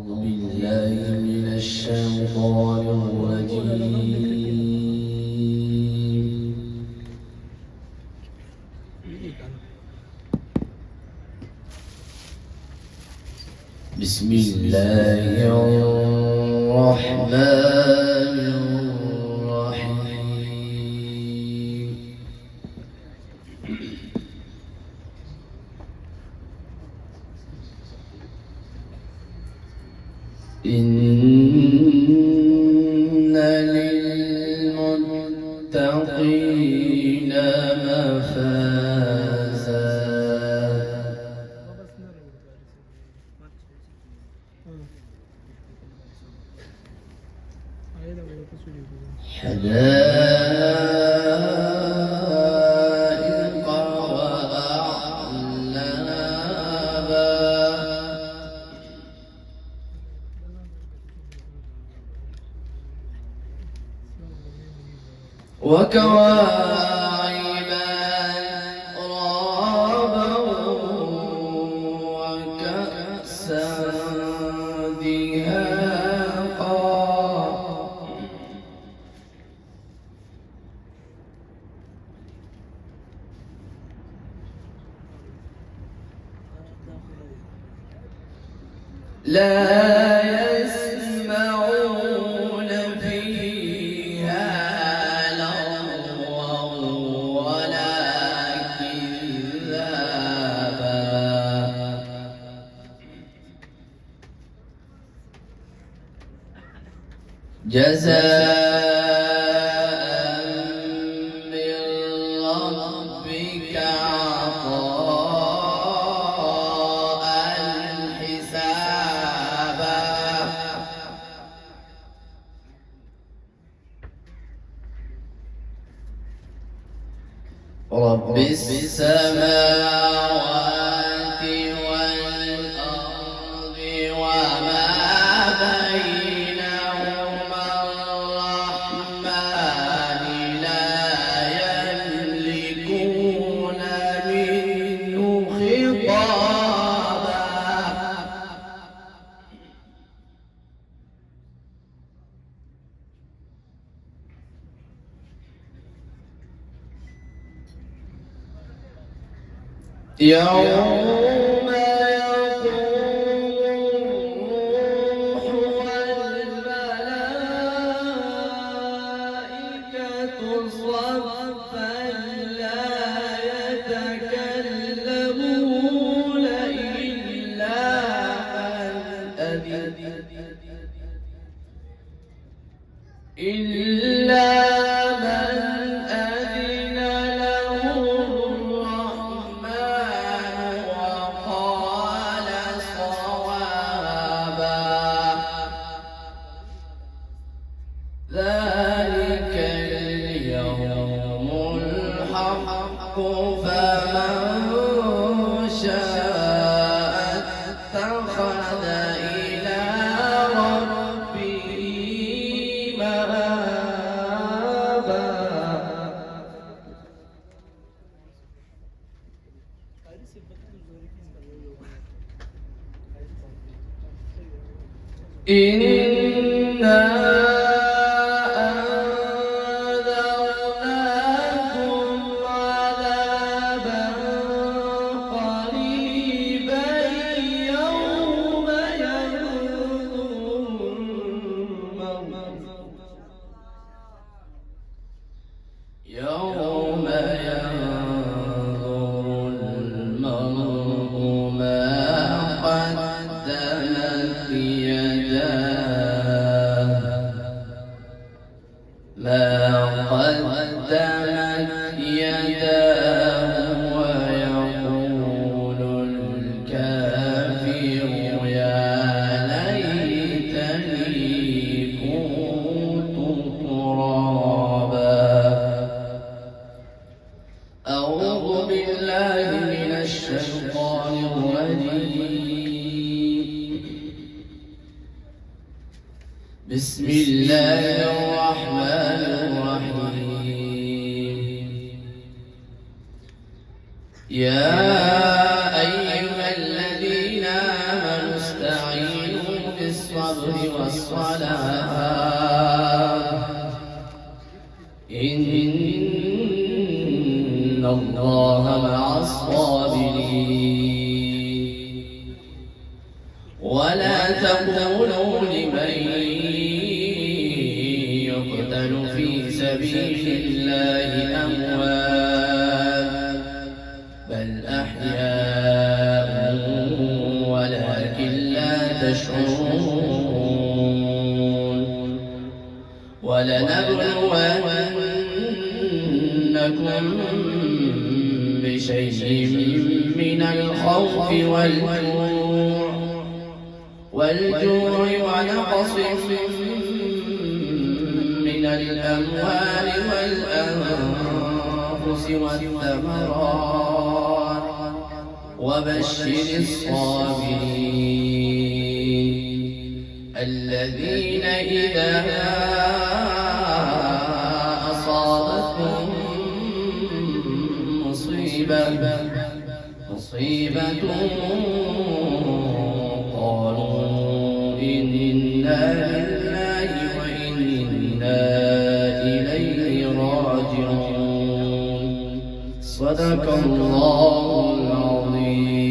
بالله من الشيطان الرجيم. بسم الله الرحمن الرحيم. إن للمتقين مفازا حدائق وأعنابا وكواعب أترابا وكأسا دهاقا لا يسمعون فيها لغوا ولا كذابا جزاء من ربك عطاء حسابا رب السماوات والأرض وما بينهما الرحمن لا يملكون منه خطابا يوم يقوم الروح والملائكة صفا لا يتكلمون إلا من أذن له الرحمن وقال صوابا ذلك اليوم الحق فمن شاء اتخذ إلى ربه مآبا إنا أنذرناكم عذابا قريبا يوم ينظر المرء ما قدمت يداه ويقول الكافر يا ليتني كنت ترابا. أعوذ بالله من الشيطان الرجيم. بسم الله الرحمن الرحيم. يا أيها الذين آمنوا استعينوا بالصبر بالصبر والصلاة إن الله مع الصابرين ولا تقولوا لمن يقتل في سبيل الله أموات بل أحياء ولكن لا تشعرون ولنبلونكم بشيء من الخوف والجوع ونقص من الأموال والأنفس والثمرات وبشر الصابرين الذين إذا أصابتهم مصيبة قالوا إنا لله وإنا إليه راجعون صدق الله العظيم.